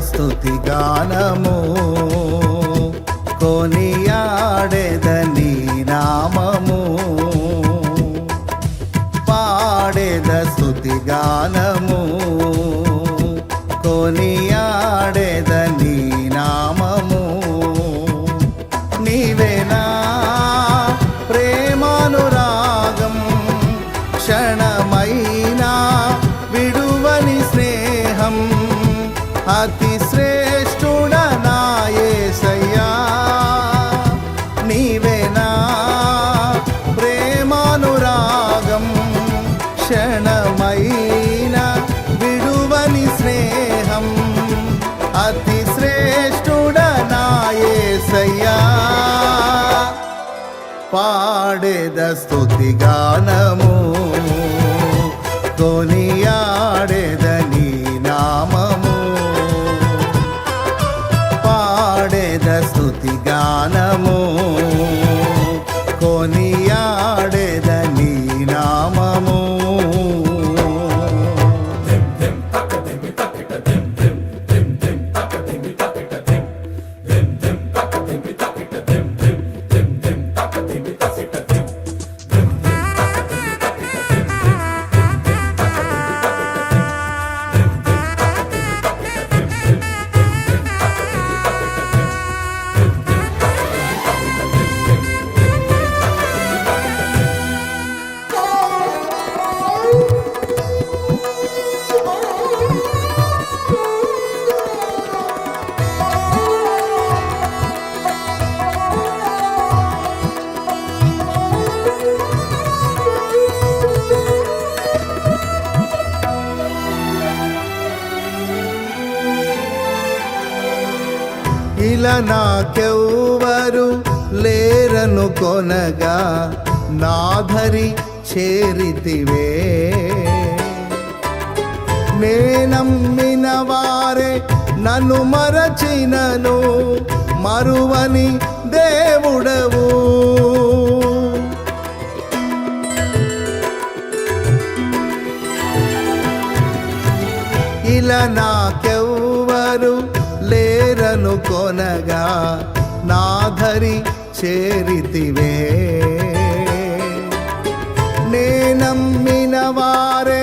స్తుతి గానము కొనియాడెద నీ నామము పాడెద స్తుతి గానము కొనియాడెద నీ నామము నీవేనా ప్రేమానురాగం క్షణమైనా విడువని స్నేహం అతి శ్రేష్ఠుడనా యేసయ్యా నీవేనా ప్రేమానురాగం క్షణమైనా విడువని స్నేహం అతి శ్రేష్ఠుడనా యేసయ్యా పాడెద స్తుతి గానము కొనియాడెద నీ నామము పాడెద స్తుతి గానము కొనియాడెద నీ నామము ఇలా నాకెవ్వరు లేరను కొనగా నాధరి చేరితివే నేనమ్మిన వారే నన్ను మరచినను మరువని దేవుడవు ఇలా నాకెవ్వరు లేరను కొనగా నాధరి చేరితివే నేనమ్మిన వారే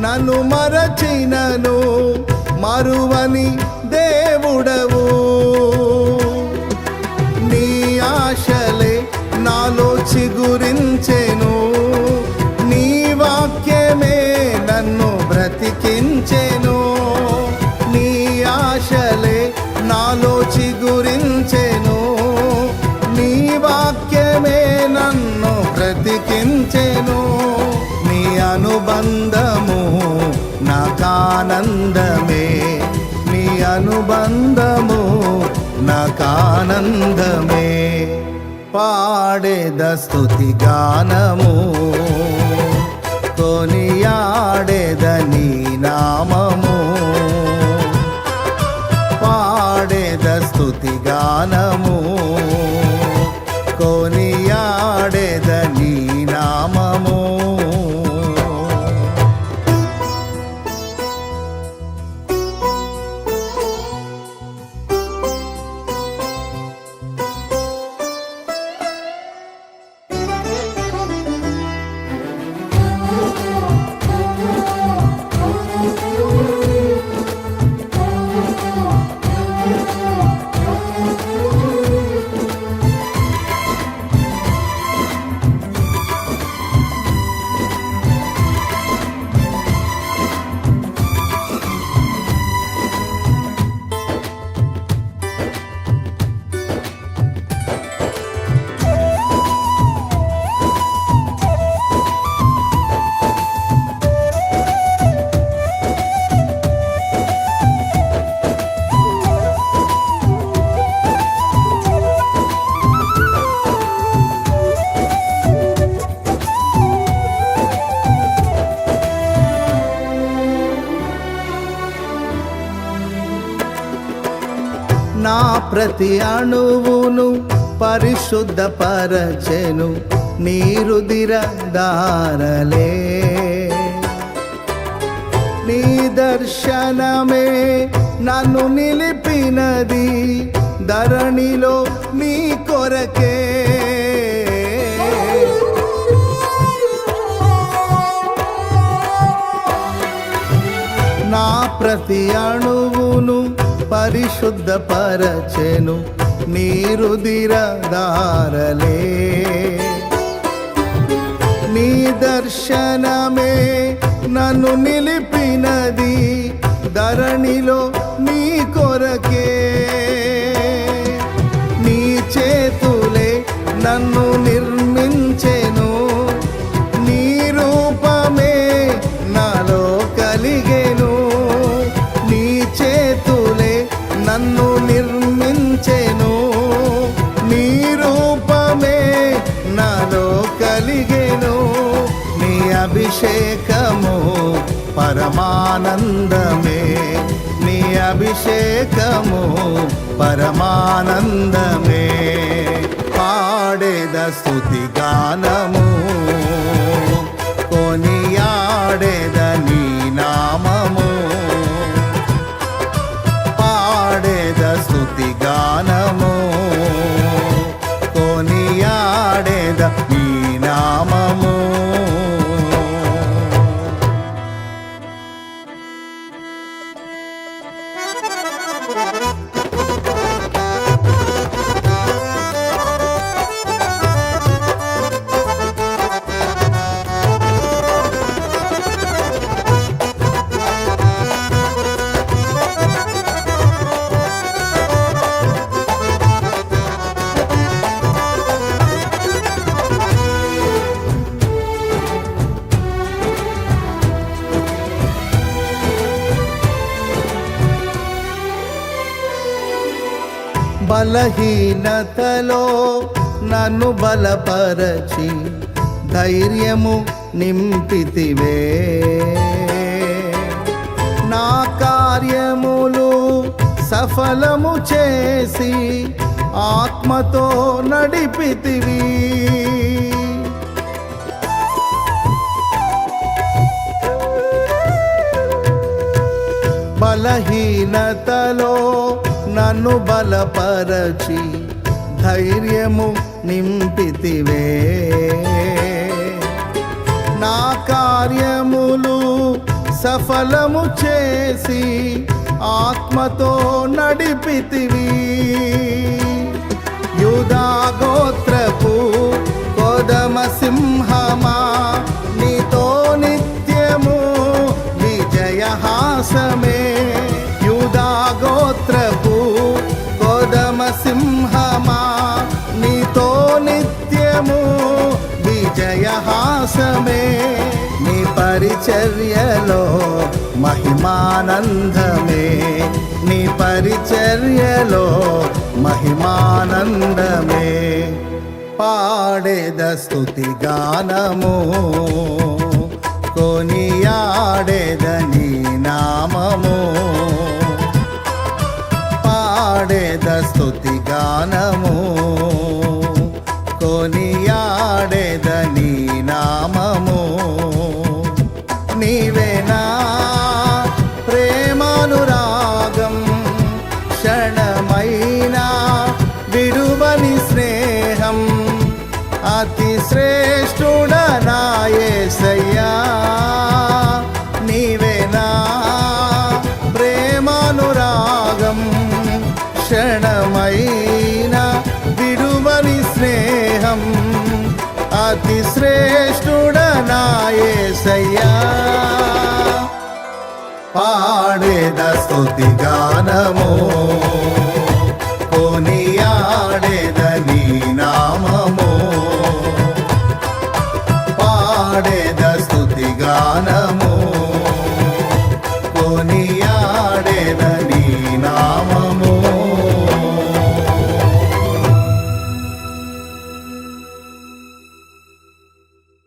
నన్ను మరచినను మరువని దేవుడవు నీ ఆశలే నాలో చిగురించెను నీ వాక్యమే నన్ను బ్రతికించెను నీ ఆశలే నాలో చిగురించెను నీ వాక్యమే నన్ను బ్రతికించెను నీ అనుబంధము నాకానందమే నీ అనుబంధము నాకానందమే పాడెద స్తుతి గానము కొనియాడెద నీ నామము పాడెద స్తుతి గానము కొనియాడెద నీ నామము నా ప్రతి అణువును పరిశుద్ధపరచెను నీ రుధిర ధారలే నీ దర్శనమే నన్ను నిలిపినది ధరణిలో నీ కొరకే. నా ప్రతి అణువును పరిశుద్ధపరచెను నీ రుధిర ధారలే. నీ దర్శనమే నన్ను నిలిపినది ధరణిలో నీ కొరకే. నీ చేతులే నన్ను నిర్మించెను, నీ రూపమే నాలో కలిగెను. నీ చేతులే నన్ను నిర్మించెను, నీ రూపమే నాలో కలిగెను. నీ అభిషేకము పరమానందమే, నీ అభిషేకము పరమానందమే. పాడేద స్తుతి గానము, కొనియాడేద నీ నామము. పాడేద స్తుతి గానము, కొనియాడేద నీ నామము. బలహీనతలో నన్ను బలపరచి ధైర్యము నింపితివే. నా కార్యములు సఫలము చేసి ఆత్మతో నడిపితివి. బలహీనతలో నన్ను బలపరచి ధైర్యము నింపితివే. నా కార్యములు సఫలము చేసి ఆత్మతో నడిపితివి. యూదా గోత్రపు కొదమ సింహమా, నీతో నిత్యము విజయహాసమే. యూదా గోత్రపు కొదమ సింహమా, నీతో నిత్యము విజయహాసమే. నీ పరిచర్యలో మహిమానందమే, నీ పరిచర్యలో మహిమానందమే. పాడేద స్తుతి గానము, కొనియాడేద నీ నామము. పాడేద స్తుతి గానము, కొనియాడేద నీ నామము. నీవేనా ప్రేమానురాగం, క్షణమైనా విడువని స్నేహం. అతి శ్రేష్ఠుడనా యేసయ్యా, నీవేనా ప్రేమానురాగం, క్షణమైన విడువని స్నేహం. అతి శ్రేష్ఠుడనా యేసయ్యా. పాడేద స్తుతి గానము,